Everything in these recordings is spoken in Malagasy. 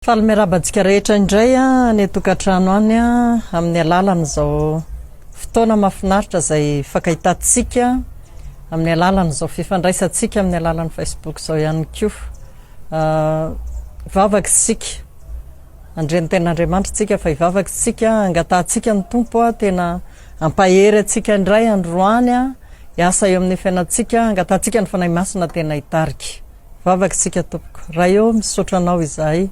Falmerabantsika rehetra indray ny tokantrano any amin'ny alalan'izao fotoana mahafinaritra izay fakahitatsika amin'ny alalan'izao fifandraisantsika amin'ny alalan'ny Facebook zao ihany koa. Ivavaky andreny ten'Andriamanitra tsika fa ivavaky tsika angatahtsika ny tompo tena ampahery atsika indray androany hiasa eo amin'ny fiainatsika angatahtsika ny fanahy masina tena hitarika. Ivavaky tsika tompoko. Raha eo misaotra anao izahay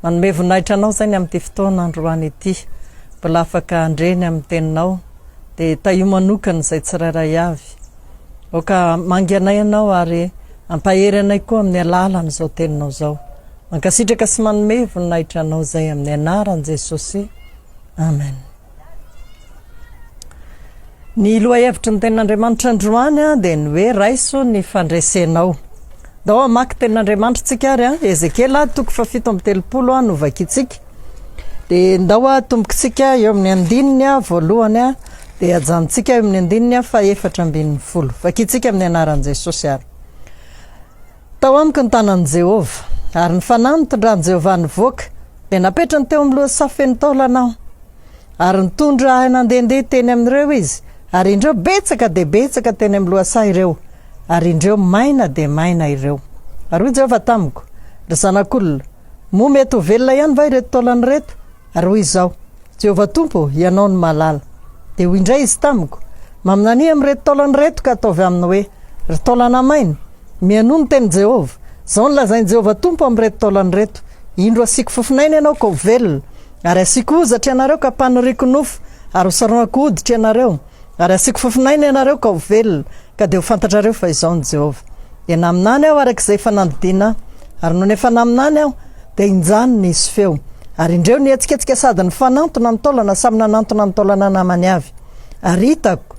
manome voninahitra anao zay ny amin'ny fotoana androany ity mbola afaka andreny amin'ny teninao dia taio manokana izay tsirairay avy oka manganay anao ary ampahery anay koa amin'ny alalan' izao teninao zao mankasitraka sy manome voninahitra anao zay amin'ny anaran'i Jesosy. Amen. Ny lohahevitry ny tenin'Andriamanitra androany dia ny hoe Raiso ny fandresenao. Dao maka tenin'Andriamanitra tsika ary Ezekiela toko 7:30 no vakitsika. Dia ndao tombokitsika eo amin'ny andininy voalohany dia ajanontsika eo amin'ny andininy 4:40. Vakitsika amin'ny anaran'i Jesosy ary. Tao amiko ny tanan'i Jehova ary ny fanahy mitondran'i Jehova nivoaka dia napetrany teo amin'ny loha safeny taolanao ary nitondra ahy nandehandeha teny amin'ireo izy ary indreo betsaka dia betsaka teny amin'ny loha sahy ireo ary indreo maina dia maina ireo. Ary hoy Jehova tamiko, ry zanak'olona, mo mety ho velona ihany va ireto taolana reto? Ary hoy izao, Jehova Tompo, ianao ny malala. Dia hoy indray izy tamiko, maminany amin'ireto taolana reto ka ataovy aminy hoe, ry taolana maina, mianoho ny teny Jehova, izao ny lazainy Jehova Tompo amin'ireto taolana reto, indro asiko fofinaina ianao ka ho velona, ary asiko ozatra ianareo ka paniriako nofo, ary hosaronako hoditra ianareo, ary asiko fofinaina ianareo ka ho velona, ka dia ho fantatrareo fa izao ny Jehova. Dia naminany aho arak'izay fanandidina, ary noho ny efa naminany aho dia injany nisy feo, ary indreo nihetsiketsika sady ny fanantona ny taolana samy nanantona ny taolana namany avy. Ary hitako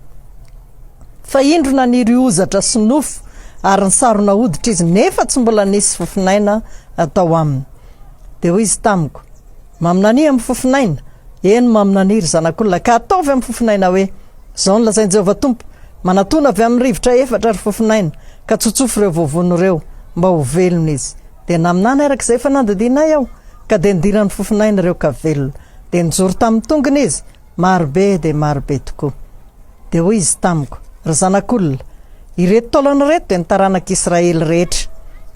fa indro naniry ozatra sy nofo ary nisarona hoditra izy nefa tsy mbola nisy fofinaina atao aminy. Dia hoy izy tamiko, maminany amin'ny fofinaina, eny maminaniry zanak'olona ka ataovy amin'ny fofinaina hoe, izao ny lazainy Jehova Tompo, manatona avy amin'ny rivotra efatra ry fofinaina ka tsotsofo ireo voavono ireo mba ho velona izy. Dia naminany arak'izay fanandidinay aho ka dia nidiran'ny fofinaina ireo ka velona dia nijoro tamin'ny tongony izy marobe dia marobe tokoa. Dia hoy izy tamiko, ry zanak'olona, ireto taolana reto dia nitaranak'Israely rehetra.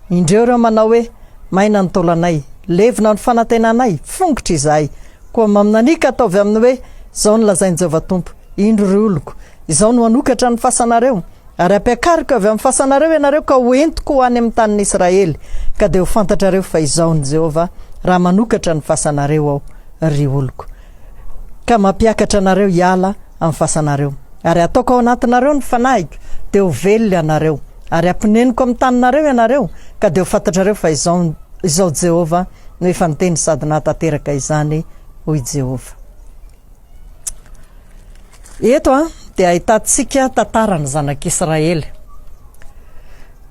Indreo ireo manao hoe, maina ny taolanay, levona ny fanantenanay, fongotra izahay, koa maminany ka ataovy aminy hoe, izao ny lazainy Jehova Tompo, indro ry oloko, izao no anokatra ny fasanareo, ary ampiakariko avy amin'ny fasanareo ianareo ka ho entiko ho any amin'ny tanin'ny Israely, ka dia ho fantatrareo fa izao ny Jehova raha manokatra ny fasanareo aho ry oloko, ka mampiakatra anareo hiala amin'ny fasanareo, ary ataoko ao anatinareo ny fanahiko dia ho velona ianareo, ary ampineniko amin'ny taninareo ianareo, ka dia ho fantatrareo fa izao Jehova no efa niteny sady nahatateraka izany hoy Jehova. Eto dia ahitantsika tantarany zanak'Israely.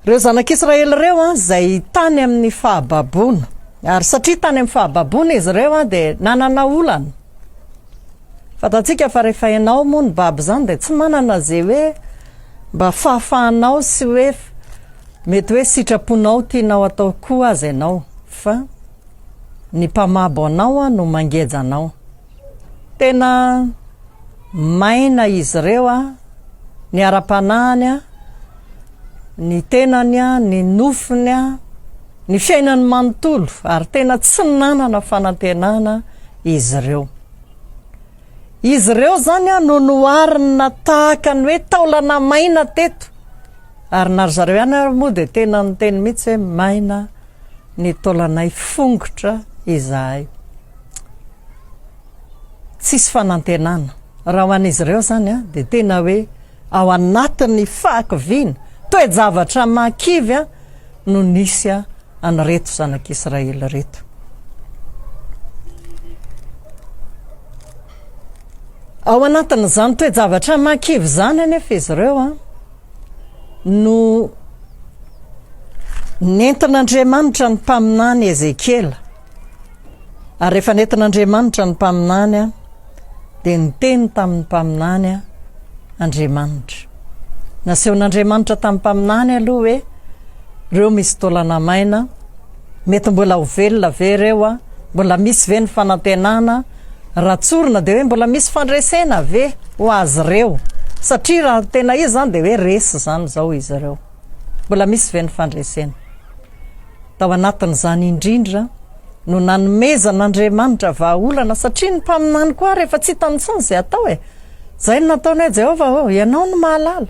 Ireo zanak'Israely ireo izay tany amin'ny fahababoana, ary satria tany amin'ny fahababoana izy ireo dia nanana olana. Fantatsika fa rehefa ianao moa ny babo zany dia tsy manana zay hoe mba fahafahanao sy hoe mety hoe sitraponao tianao atao koa azy ianao, fa ny mpamabo anao no mangeja anao. Tena maina izy ireo ny ara-panahany ny tenany ny nofony ny fiainany manontolo ary tena tsy nanana fanantenana izy ireo. Izy ireo zany no noharina tahaka ny hoe taolana maina teto, ary nary zareo ihany moa dia tena ny teny mihitsy hoe maina ny taolanay, fongotra izahay. Tsisy fanantenana. Raha ho an'izy ireo zany dia tena hoe ao anatin'ny fahakiviana toe-javatra mahakivy no nisy an'ireto zanak'Israely reto. Ao anatin'izany toe-javatra mahakivy zany anefa izy ireo no nentin'Andriamanitra ny mpaminany Ezekiela, ary rehefa nentin'Andriamanitra ny mpaminany dia niteny tamin'ny mpaminany Andriamanitra. Nasehon'Andriamanitra tamin'ny mpaminany aloha hoe, ireo misy taolana maina, mety mbola ho velona ve ireo mbola misy ve ny fanantenana ratsorina dia hoe mbola misy fandresena ve ho azy ireo satria raha tena izy zany dia hoe resy zany zao izy ireo mbola misy ve ny fandresena tao anatin'izany indrindra no nanomezan'Andriamanitra vahaolana satria ny mpaminany koa rehefa tsy hitany intsony izay atao zay no nataony hoe Jehova ianao no mahalala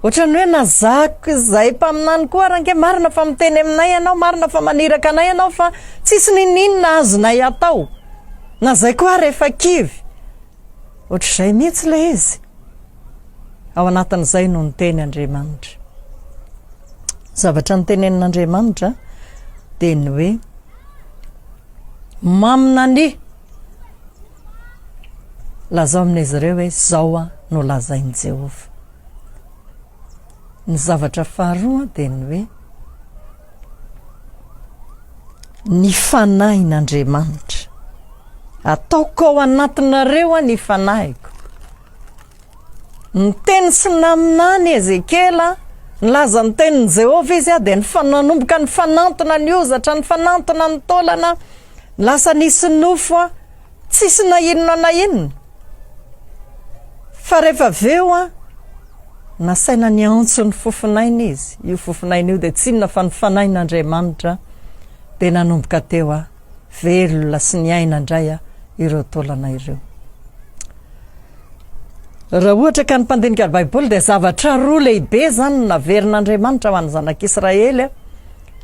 ohatrany hoe nazako izay mpaminany koa range marina fa miteny aminay ianao marina fa maniraka anay ianao fa tsisy ninina azonay atao na zay koa rehefa kivy ohatr'izay mihitsy le izy ao anatin'izay no niteny Andriamanitra zavatra nitenenin'Andriamanitra dia ny hoe maminany lazao amin'izy ireo hoe zao no lazainy Jehova ny zavatra faharoa dia ny hoe ny fanahin'Andriamanitra ataoko ao anatinareo ny fanahiko ny teny sy naminany Ezekiela nilaza ny tenin'i Jehova izy dia nanomboka ny fanantona ny ozatra ny fanantona ny taolana lasa nisy nofo tsisy na inona na inona fa rehefa aveo nasaina ny antso ny fofinaina izy io fofinaina io dia tsy inona fa ny fanahin'Andriamanitra dia nanomboka teo velona sy ny aina indray ireo taolana ireo raha ohatra ka ny mpandinika ny Baiboly dia zavatra roa lehibe zany no naverin'Andriamanitra ho an'ny zanak'Israely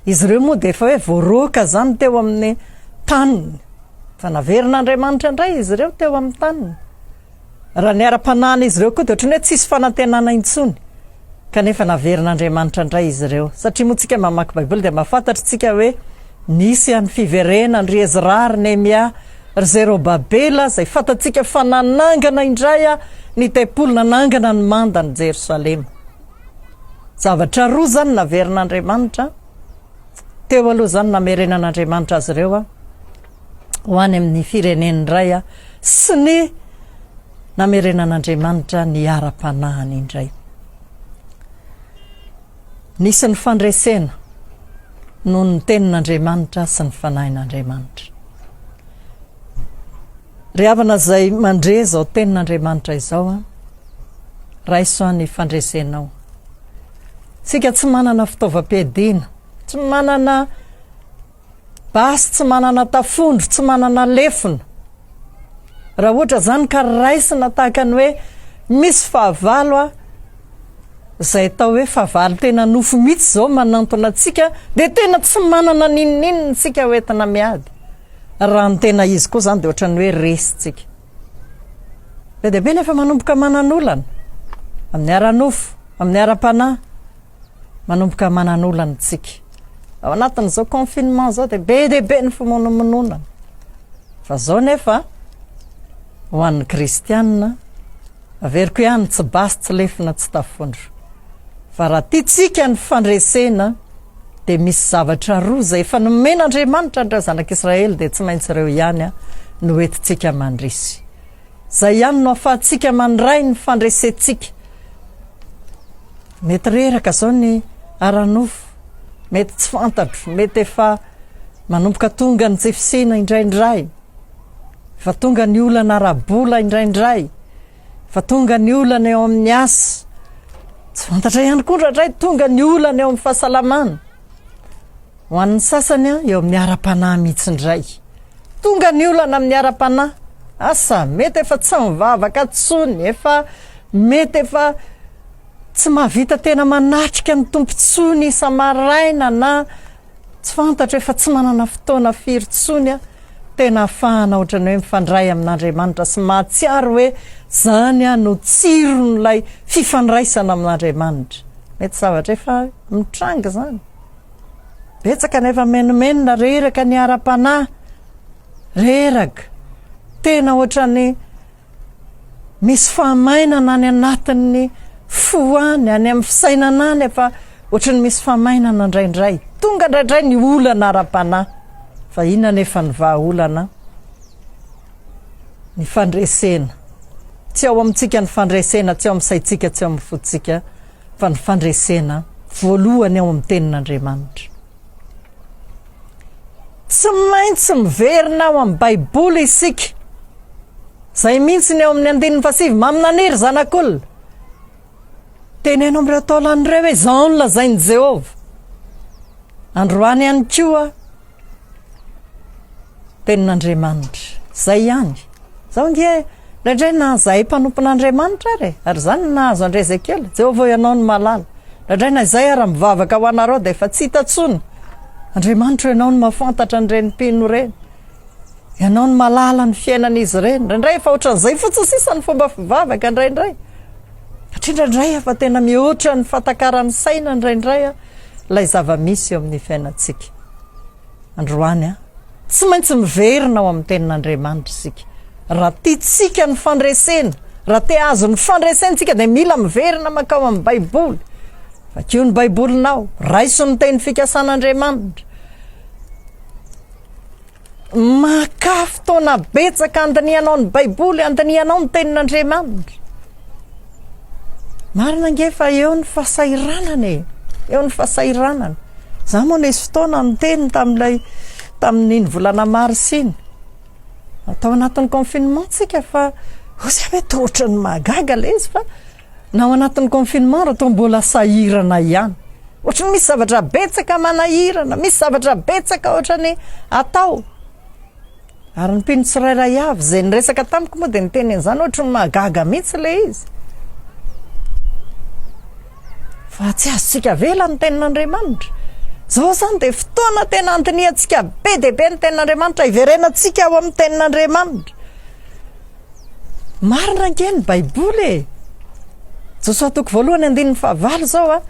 izy ireo moa dia efa hoe voaroaka zany teo amin'ny taniny fa naverin'Andriamanitra indray izy ireo teo amin'ny taniny raha ny ara-panahana izy ireo koa dia ohatrany hoe tsisy fanantenana intsony kanefa naverin'Andriamanitra indray izy ireo satria moa tsika mamaky Baiboly dia mahafantatra tsika hoe nisy any fiverena ry Ezra ry Nehemia ry Zerobabela zay fantatsika fa nanangana indray ny tempolo nanangana ny manda ny Jerosalema zavatra roa zany naverin'Andriamanitra teo aloha zany namerenan'Andriamanitra azy ireo ho any amin'ny fireneny indray sy ny namerenan'Andriamanitra ny ara-panahany indray nisy ny fandresena noho ny tenin'Andriamanitra sy ny fanahin'Andriamanitra ry havana zay mandre zao tenin'Andriamanitra izao Raiso ny fandresenao sika tsy manana fitaovam-piadiana tsy manana basy tsy manana tafondro tsy manana lefona raha ohatra zany ka raisina tahaka ny hoe misy fahavalo zay atao hoe fahavalo tena nofo mihitsy zao manantona atsika dia tena tsy manana ninnininy tsika hoentina miady raha ny tena izy koa zany dia ohatrany hoe resy tsika be dia be nefa manomboka manan'olana amin'ny ara-nofo amin'ny ara-panahy manomboka manan'olana tsika ao anatin'izao confinement zao dia be ny fimonomononana fa zao nefa ho an'ny kristianina averiko ihany tsy basy tsy lefina tsy tafondro fa raha tiatsika ny fandresena dia misy zavatra roa zay efa nomen'Andriamanitra andreo zanak'Israely dia tsy maintsy ireo ihany no entintsika mandresy zay ihany no ahafahantsika mandray ny fandresentsika mety reraka zao ny ara-nofo mety tsy fantatro mety efa manomboka tonga ny jefisina indraindray fa tonga ny olana arabola indraindray fa tonga ny olana eo amin'ny asa tsy fantatra ihany koa indraindray tonga ny olana eo amin'ny fahasalamana ho an'ny sasany eo amin'ny ara-panahy mihitsy indray tonga ny olana amin'ny ara-panahy asa mety efa tsy mivavaka tsony efa mety efa tsy mahavita tena manatrika ny tompontsony isa-maraina na tsy fantatra efa tsy manana fotoana firy tsony tena ahafahana ohatrany hoe mifandray amin'Andriamanitra sy mahatsiaro hoe zany no tsiron'ilay fifandraisana amin'Andriamanitra mety zavatra efa mitranga zany betsaka nefa menomenona reraka ny ara-panahy reraka tena ohatrany misy fahamainana any anatin'ny foany any amin'ny fisainana any efa ohatrany misy fahamainana indraindray tonga indraindray ny olana ara-panahy fa inona nefa ny vahaolana ny fandresena tsy ao amintsika ny fandresena tsy ao amin'ny saitsika tsy ao amin'ny fotsika fa ny fandresena voalohany ao amin'ny tenin'Andriamanitra tsy maintsy miverina ao amin'ny baiboly isika. Zay mihitsy ny eo amin'ny 15 maminaniry zanak'olona. Teneno amin'ireo taolan'ireo hoe izao no lazainy Jehova. Androany ihany koa tenin'Andriamanitra. Zay ihany. Zao nge indray nahazo mpanompon'Andriamanitra ary. Ary zany nahazo andry Ezekiela. Jehova ianao no malala. Indray na izay ary mivavaka ho anareo dia efa tsy hita intsony. Andriamanitra ianao no mahafantatra an'ireny mpino ireny. Ianao no malala ny fiainan'izy ireny. Indray efa ohatran'izay fotsiny sisa ny fomba fivavaka indray. Satria indray efa tena mihoatra ny fatakaran'ny saina indray ilay zava-misy eo amin'ny fiainantsika. Androany tsy maintsy miverina ao amin'ny tenin'Andriamanitra isika. Raha tiantsika ny fandresena, raha te azo ny fandresentsika dia mila miverina makao amin'ny baiboly. Vakio ny baibolinao, raiso ny teny fikasan'Andriamanitra. Maka fotoana betsaka andanianao ny baiboly, andanianao ny tenin'Andriamanitra. Marina ngefa eo ny fahasahiranana eo ny fahasahiranana. Za moa nisy fotoana ny teny tamin'iny volana mars iny. Atao anatin'ny confinement tsika fa osy hoe totra ny mahagaga le izy fa na ao anatin'ny confinement raha toa mbola sahirana ihany. Ohatrany misy zavatra betsaka manahirana, misy zavatra betsaka ohatrany atao. Ary ny mpino tsirairay avy zay niresaka tamiko moa dia niteny an'izany ohatrany mahagaga mihitsy le izy. Fa tsy azontsika vela ny tenin'Andriamanitra. Zao zany dia fotoana tena antoniantsika be dia be ny tenin'Andriamanitra, iverenantsika ao amin'ny tenin'Andriamanitra. Marina ange ny baiboly. Josoa toko voalohany 15 zao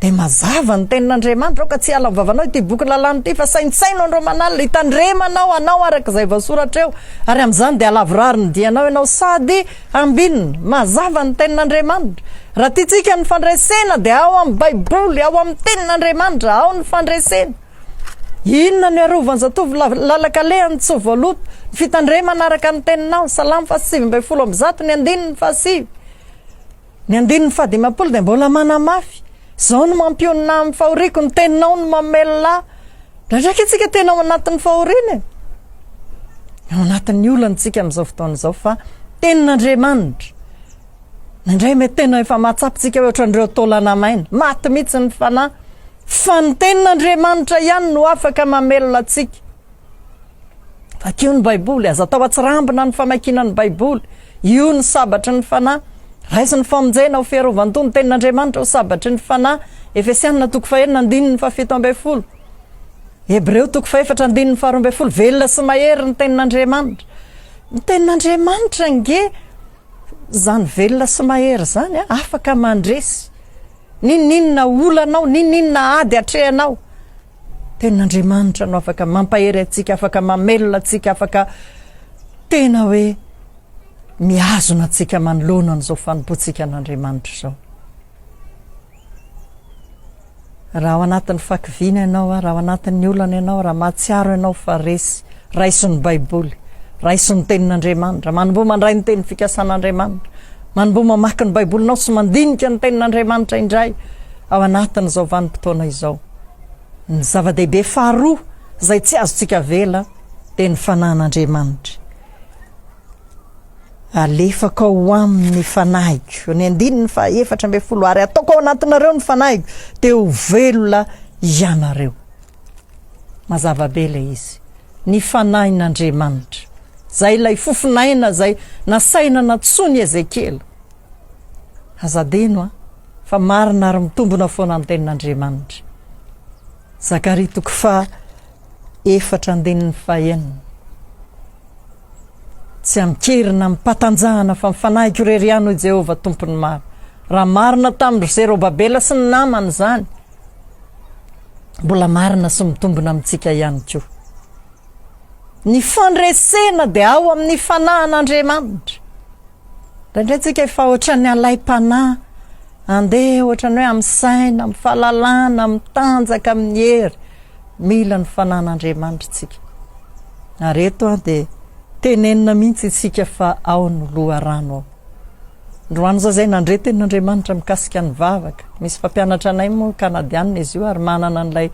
dia mazava ny tenin'Andriamanitra ka tsy ala amin'ny vavanao ity boky lalàna ity fa saintsaino andreo manalina hitandremanao anao araka izay voasoratra eo. Ary amin'izany dia alavorary ny dianao ianao sady ambinina. Mazava ny tenin'Andriamanitra. Raha tiantsika ny fandresena dia ao amin'ny baiboly, ao amin'ny tenin'Andriamanitra, ao ny fandresena. Inona ny arovan'ny zatovo lalakalehan'ny tsy voaloto, ny fitandremana araka ny teninao. Salamo 7:10 ny andininy 7. Ny andininy 10 dia mbola manamafy. Zao no mampionina amin'ny fahoriako, ny teninao no mamelona. Ndraiky itsika tena ao anatin'ny fahoriana. Ao anatin'ny olantsika amin'izao fotoana izao fa tenin'Andriamanitra. Indray mety tena efa mahatsapitsika hoe ohatran'ireo taolana maina. Maty mihitsy ny fanahy. Fa ny tenin'Andriamanitra ihany no afaka mamelona antsika. Vakio ny baiboly, aza atao atsirambina ny famakiana ny baiboly. Io ny sabatry ny fanahy. Raiso ny famonjena ho fiarovan-tony tenin'Andriamanitra ho sabatry ny fanahy. Efesianina 4:7. Hebreo 4:12. Velona sy mahery ny tenin'Andriamanitra. Ny tenin'Andriamanitra nge zany velona sy mahery zany afaka mandresy. Ninina olanao, ninina ady atrehanao. Tenin'Andriamanitra no afaka mampahery atsika, afaka mamelona atsika, afaka tena hoe miazona atsika manoloana an'izao fanompoantsika an'Andriamanitra izao. Raha ao anatin'ny fakiviana ianao, raha ao anatin'ny olana ianao, raha mahatsiaro ianao fa raiso ny baiboly, raiso ny tenin'Andriamanitra, manombo mandray ny teny fikasan'Andriamanitra, manombo mamaky ny baibolinao sy mandinika ny tenin'Andriamanitra indray ao anatin'izao vanim-potoana izao. Ny zava-dehibe faharoa izay tsy azontsika vela dia ny fanahin'Andriamanitra. Alefaka ao amin'ny fanahigo, ny 4:4 ary ataoko ao anatinareo ny fanahigo dia ho velona ianareo. Mazava be ilay izy. Ny fanahin'Andriamanitra. Zay ilay fofinaina zay nasaina natsony Ezekiela. Azadino fa marina ary mitombona foana ny tenin'Andriamanitra. Zakaria 4:4. Tsy amikerina mipatanjahana fa mifanahiky reriano i Jehova tompony maro. Raha marina tamin'ny Zerobabela sy ny namany zany, mbola marina sy mitombona amintsika ihany koa. Ny fandresena dia ao amin'ny fanahin'Andriamanitra. Indray tsika efa ohatran'ny alaim-panahy, andeha ohatran'ny hoe amin'ny saina, amin'ny fahalalana, amin'ny tanjaka, amin'ny hery. Mila ny fanahin'Andriamanitra tsika. Ary eto dia tenenina mihitsy isika fa ao no loharano ao. Androany zao zay nandre tenin'Andriamanitra mikasika ny vavaka. Misy fampianatra anay moa kanadianina izy io ary manana an'ilay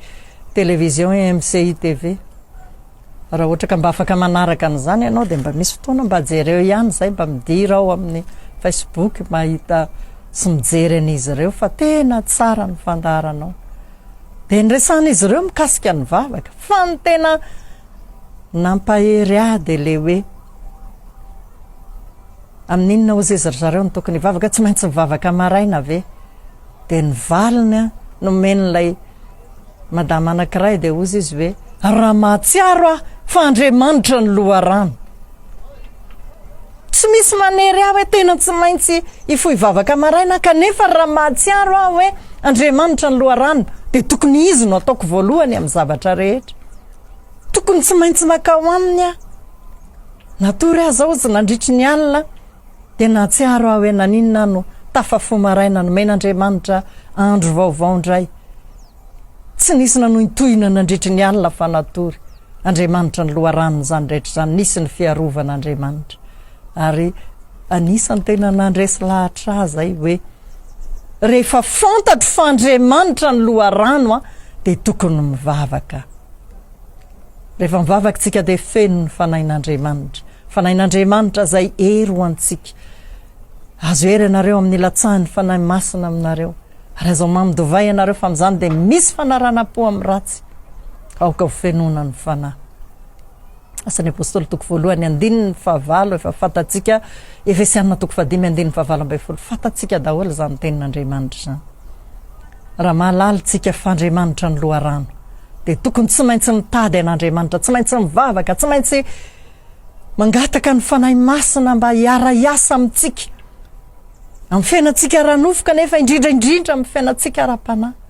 televizion MCI TV. raha ohatra ka mba afaka manaraka an'izany ianao dia mba misy fotoana mba jereo ihany zay mba midira ao amin'ny Facebook mahita sy mijery an'izy ireo fa tena tsara ny fandaharanao dia nyresana izy ireo mikasika ny vavaka fa ny tena nampahery dia le hoe amin'inona ozy izy zareo ny tokony vavaka tsy maintsy mivavaka maraina ve dia ny valiny no men'ilay madama anankiray dia ozy izy hoe raha mahatsiaro fa Andriamanitra ny loharano tsy misy manery hoe tena tsy maintsy ifoy vavaka maraina kanefa raha mahatsiaro hoe Andriamanitra ny loharano dia tokony izy no ataoko voalohany amin'ny zavatra rehetra tokony tsy maintsy makao aminy natory aza ozy nandritry ny alina dia nahatsiaro hoe naninona no tafafo maraina no men'Andriamanitra andro vaovao indray tsy nisy nanointohina nandritry ny alina fa natory Andriamanitra ny loharano zany rehetra zany nisy ny fiarovan'Andriamanitra ary anisany tena nandresy lahatra zay hoe rehefa fantatro fa Andriamanitra ny loharano dia tokony mivavaka rehefa mivavaka tsika dia feno ny fanahin'Andriamanitra fanahin'Andriamanitra zay hery ho antsika azo hery ianareo amin'ny latsahany fanahy masina aminareo ary azo mamidovay ianareo fa amin'izany dia misy fanarana-po amin'ny ratsy aoka ho fenona ny fanahy asan'ny apôstôly toko voalohany 15 efa fatatsika Efesianina toko 5:15 fatatsika daholo zany tenin'Andriamanitra zany raha mahalalitsika fa Andriamanitra ny loharano dia tokony tsy maintsy mitady an'Andriamanitra tsy maintsy mivavaka tsy maintsy mangataka ny fanahy masina mba hiara-iasa amintsika amin'ny fiainantsika ranofoka nefa indrindraindrindra amin'ny fiainantsika ara-panahy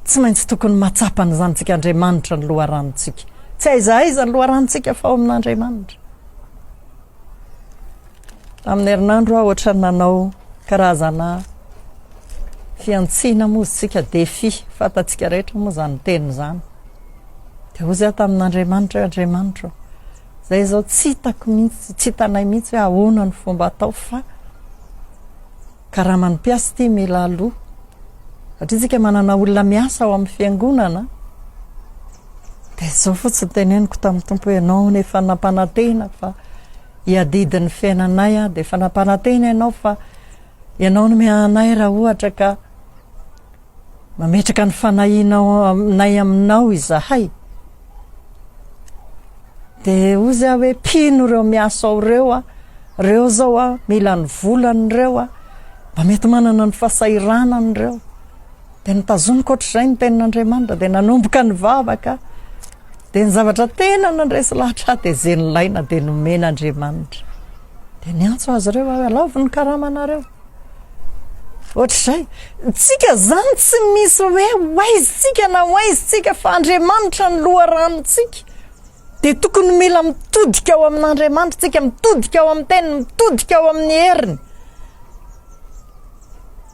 tsy maintsy tokony matsapana zany tsika Andriamanitra ny loharanontsika tsy aiza ny loharanontsika fa ao amin'Andriamanitra amin'ny herinandro ohatra nanao karazana fiantsina mozy tsika defi fatatsika rehetra moa zany teny zany dia ozy tamin'Andriamanitra Andriamanitra zay zao tsy hitako mihitsy tsy hitanay mihitsy hoe ahoana ny fomba atao fa karaha manimpiasa ty mila aloha satria tsika manana olona miasa ao amin'ny fiangonana dia zao fotsiny teneniko tamin'ny tompo hoe ianao nefa nampanantena fa hiadidy ny fiainanay dia efa nampanantena ianao fa ianao no mianay raha ohatra ka mametraka ny fanahinao aminay aminao izahay dia ozy hoe pino reo miasa ao reo zao mila ny volany reo mba mety manana ny fahasahiranany reo dia nitazoniko ohatr'izay ny tenin'Andriamanitra dia nanomboka ny vavaka dia ny zavatra tena nandresy lahatra dia zay nylaina dia nomen'Andriamanitra dia niantso azy reo alaovy ny karamanareo ohatr'izay tsika zany tsy misy hoe hoaizitsika na hoaizitsika fa Andriamanitra ny loharanontsika dia tokony mila mitodika ao amin'Andriamanitra tsika mitodika ao amin'ny teniny mitodika ao amin'ny heriny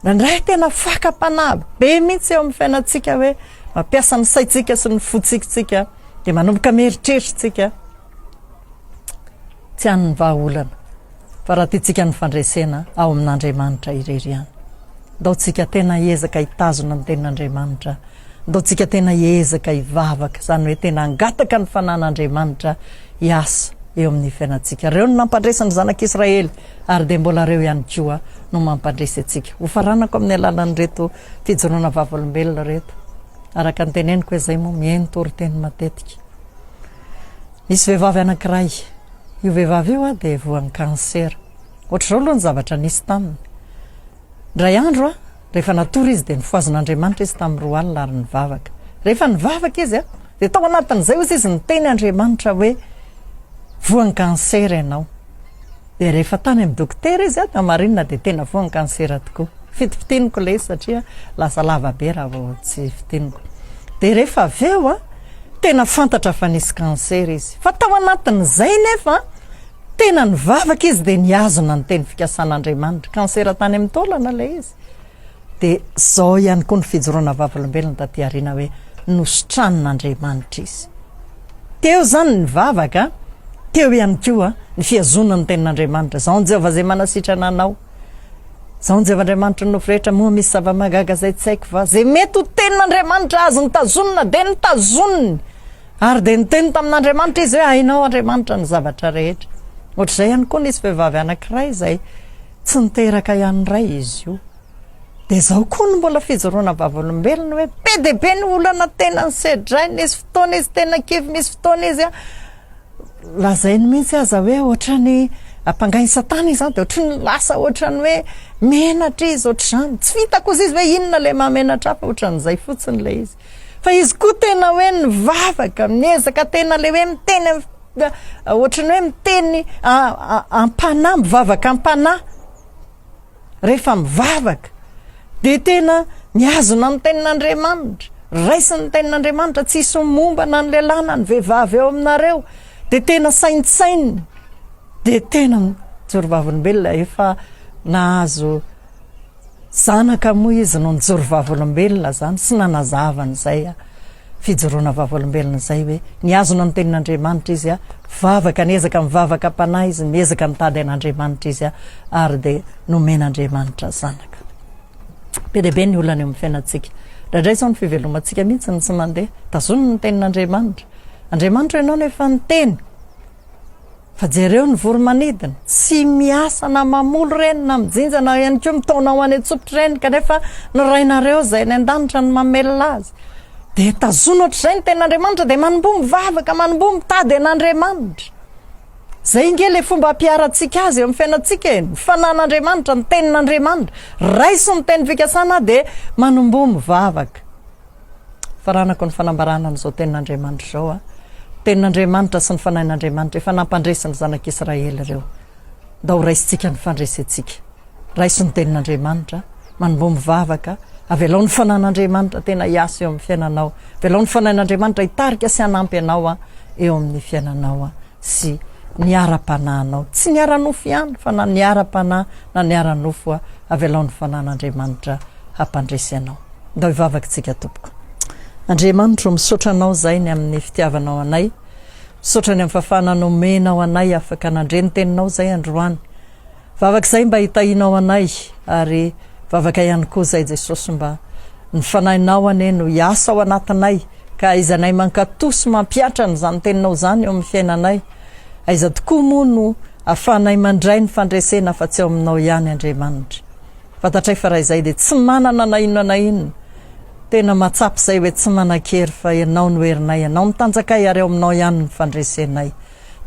nandray tena fakapanahy be mihitsy eo amin'ny fiainantsika hoe mampiasa ny saitsika sy ny fotsikatsika dia manomboka mieritreritsika tsy hany ny vahaolana fa raha tiatsika ny fandresena ao amin'Andriamanitra irery ihany ndao tsika tena hiezaka hitazona ny tenin'Andriamanitra ndao tsika tena hiezaka hivavaka zany hoe tena angataka ny fanan'Andriamanitra hiasa eo amin'ny fiainantsika reo no nampandresany zanak'Israely ary dia mbola reo ihany koa no mampandresy atsika ho faranako amin'ny alalan'reto fijoroana vavolombelona reto araka ny teneniko hoe zay moa mihaino tory-teny matetika misy vehivavy anankiray io vehivavy io dia voan'ny kansera ohatr'izao aloha ny zavatra nisy taminy ndray andro rehefa natory izy dia nifoazon'Andriamanitra izy tamin'ny roa alina ary nivavaka rehefa nivavaka izy dia tao anatin'izay ozy izy niteny Andriamanitra hoe voan'ny kansera ianao dia rehefa tany amin'ny dokotera izy da marinina dia tena voan'ny kansera tokoa fitifitiniko le satria lasa lava be raha vao tsy fitiniko dia rehefa avy eo tena fantatra fa nisy kansera izy fa tao anatin'izay nefa tena nivavaka izy dia niazona ny teny fikasan'Andriamanitra kansera tany amin'ny taolana le izy dia zao ihany koa ny fijoroana vavolombelona taty aoriana hoe nosotranon'Andriamanitra izy teo zany nivavaka teo ihany koa ny fiazonana ny tenin'Andriamanitra zao ny Jehovah zay manasitrana anao zao ny Jehovah'Andriamanitra nofo rehetra moa misy zava-magaga zay tsy haiko fa zay mety ho tenin'Andriamanitra azy nitazonina dia nitazoniny ary dia niteny tamin'Andriamanitra izy hoe hainao Andriamanitra ny zavatra rehetra. Ohatr'izay ihany koa nisy vehivavy anankiray izay tsy niteraka ihany ray izy io. Dia izao koa no mbola fijoroana vavolombelona hoe be dia be ny olana tena ny sedray, nisy fotoana izy tena kivy, misy fotoana izy lazainy mihitsy aza hoe ohatrany ampangainy satana izy dia ohatrany lasa ohatrany hoe menatra izy ohatr'izany. Tsy fitako izy hoe inona ilay mahamenatra hafa, ohatran'izay fotsiny ilay izy. Fa izy koa tena hoe nivavaka miezaka tena le hoe miteny ohatrany hoe miteny ampanahy, mivavaka ampanahy rehefa mivavaka dia tena miazona ny tenin'Andriamanitra, raisiny ny tenin'Andriamanitra, tsy hisy momba na ny lehilahy na ny vehivavy eo aminareo, dia tena saintsainy, dia tena mijoro vavolombelona. Efa nahazo zanaka moa izy no nijoro vavolombelona zany, sy nanazavana izay fijoroana vavolombelona izay hoe niazona ny tenin'Andriamanitra izy vavaka, niezaka mivavaka ampanahy izy, miezaka mitady an'Andriamanitra izy ary dia nomen'Andriamanitra zanaka. Be dia be ny olana eo amin'ny fiainantsika. Indray izao ny fivelomantsika mihitsy ny tsy mandeha tazonina ny tenin'Andriamanitra. Andriamanitra ianao nefa niteny, fa jereo ny voromanidina tsy miasa na mamolo reny na mijinja na ihany koa mitaona ho any an-tsopitra reny, kanefa ny rainareo izay ny an-danitra ny mamelona azy. Dia tazona ohatr'izay ny tenin'Andriamanitra dia manombo mivavaka, manombo mitady an'Andriamanitra. Zay nge le fomba ampiarantsika azy eo amin'ny fiainantsika, ny fanan'Andriamanitra, ny tenin'Andriamanitra, raiso ny teny fikasana dia manombo mivavaka. Faranako ny fanambarana n'izao tenin'Andriamanitra izao tenin'Andriamanitra sy ny fanahin'Andriamanitra efa nampandresy ny zanak'Israely ireo. Ndao raisintsika ny fandresentsika. Raiso ny tenin'Andriamanitra, manombo mivavaka, avelao ny fanan'Andriamanitra tena hiasa eo amin'ny fiainanao. Avelao ny fanahin'Andriamanitra hitarika sy hanampy anao eo amin'ny fiainanao sy niara-panahinao. Tsy niara-nofo ihany fa na niara-panahy na niara-nofo avelao ny fanan'Andriamanitra hampandresy anao. Ndao hivavakantsika tompoko. Andriamanitra misaotra anao zay ny amin'ny fitiavanao anay, misaotra ny amin'ny fahafahanao menao anay afaka nandreny teninao zay androany. Vavaka izay mba hitahinao anay ary vavaka ihany koa zay Jesosy mba ny fanahinao ane no hiasa ao anatinay ka izanay mankatosy mampiatra n'izany teninao zany eo amin'ny fiainanay. Aiza tokoa moa no ahafahanay mandray ny fandresena fa tsy ao aminao ihany Andriamanitra. Fantatray fa raha izay dia tsy manana na inona na inona. Tena matsapy izay hoe tsy manan-kery fa ianao no herinay, ianao mitanjakay ary ao aminao ihany ny fandresenay.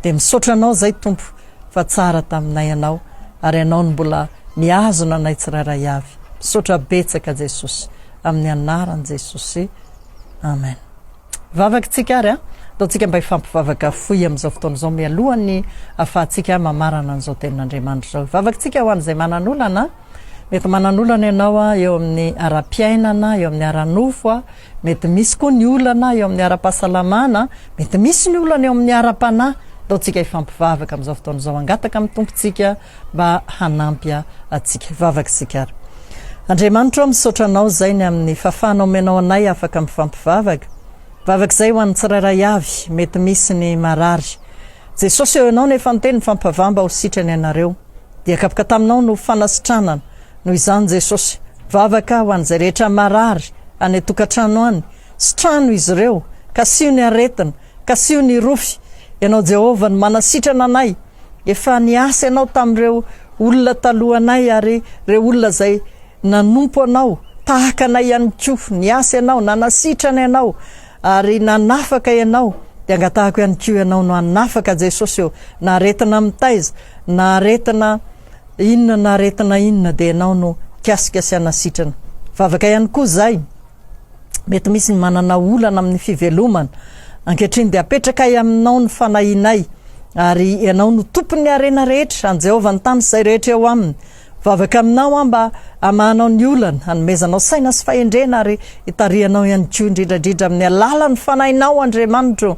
Dia misaotra anao zay Tompo fa tsara taminay ianao ary ianao no mbola miazona anay tsirairay avy. Misaotra betsaka Jesosy amin'ny anaran'i Jesosy. Amen. Vavakantsika ary ataontsika mba hifampivavaka foy amin'izao fotoana izao mialohan'ny ahafahantsika mamarana an'izao tenin'Andriamanitra izao. Vavakantsika ho an'izay manan'olana, mety manan'olana ianao eo amin'ny ara-piainana, eo amin'ny ara-nofo, mety misy koa ny olana eo amin'ny ara-pahasalamana, mety misy ny olana eo amin'ny ara-panahy. Ataontsika hifampivavaka amin'izao fotoana izao, angataka amin'ny tompontsika mba hanampy atsika. Vavakantsika ary. Andriamanitra misaotra anao zay ny amin'ny fahafahanao menao anay afaka mifampivavaka. Vavaka izay ho an'ny tsirairay avy, mety misy ny marary. Jesosy eo ianao nefa niteny mifampivamba ho sitrany ianareo. Dia kapaka taminao no fanasitranana. Noho izany Jesosy, vavaka ho an'izay rehetra marary any tokantrano any, sitrano izy ireo, kasio ny aretina, kasio ny rofy. Ianao Jehovah ny manasitrana anay. Efa niasa ianao tamin'ireo olona talohanay ary ireo olona izay nanompo anao, tahaka anay ihany koa, niasa ianao, nanasitrana ianao ary nanafaka ianao. Dia angatahako ihany koa ianao no hanafaka Jesosy eo, na aretina mitaiza, na aretina inona na aretina inona dia ianao no kiasikasiana sitrana. Vavaka ihany koa zay, mety misy ny manana olana amin'ny fivelomana, ankehitriny dia apetraka aminao ny fanahinay ary ianao no tompony arena rehetra, an Jehovah ny tany izay rehetra eo aminy. Vavaka aminao mba amahanao ny olana, hanomezanao saina sy fahendrena ary hitarihanao ihany koa indrindrandrindra amin'ny alalan'ny fanahinao Andriamanitra,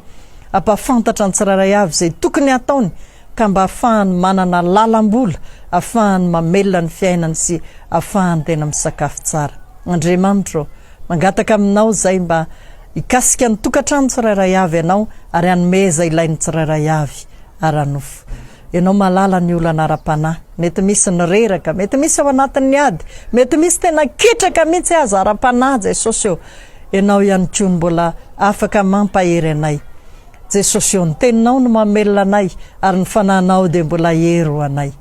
ampahafantatra ny tsirairay avy izay tokony ataony ka mba ahafahany manana lalam-bola, ahafahany mamelona ny fiainany sy ahafahany tena misakafo tsara. Andriamanitra, mangataka aminao zay mba hikasika ny tokantrano tsirairay avy ianao ary hanomeza ilain'ny tsirairay avy ara-nofo. Ianao malala ny olana ara-panahy, mety misy ny reraka, mety misy ao anatin'ny ady, mety misy tena kitraka mihitsy aza ara-panahy Jesosy eo. Ianao ihany koa mbola afaka mampahery anay. Jesosy eo ny teninao no mamelona anay ary ny fananao dia mbola ero anay.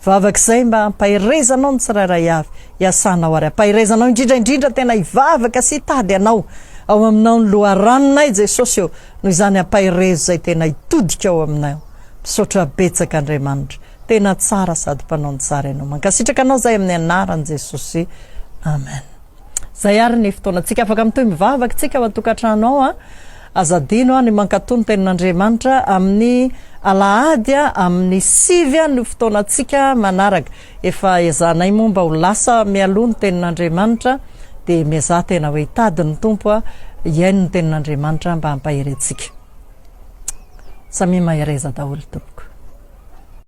Vavak'izay mba hampahirezanao ny tsirairay avy iasanao ary hampahirezanao indrindraindrindra tena hivavaka sy hitady anao ao aminao ny loharanonay Jesosy eo noho izany hampahirezo izay tena hitodika ao aminao. Misaotra betsaka Andriamanitra, tena tsara sady mpanao ny tsara ianao. Mankasitraka anao zay amin'ny anaran'i Jesosy. Amen. Zay ary ny fotoanantsika afaka mitohy mivavaka tsika ao an-tokantrano ao azadino ny mankatony tenin'Andriamanitra amin'ny alahady amin'ny 9 ny fotoanantsika manaraka. Efa ezanay momba ho lasa mialoha ny tenin'Andriamanitra dia miaza tena hoe hitady ny tompo iaino ny tenin'Andriamanitra mba hampahirentsika. Samy mahireza daholo tompo.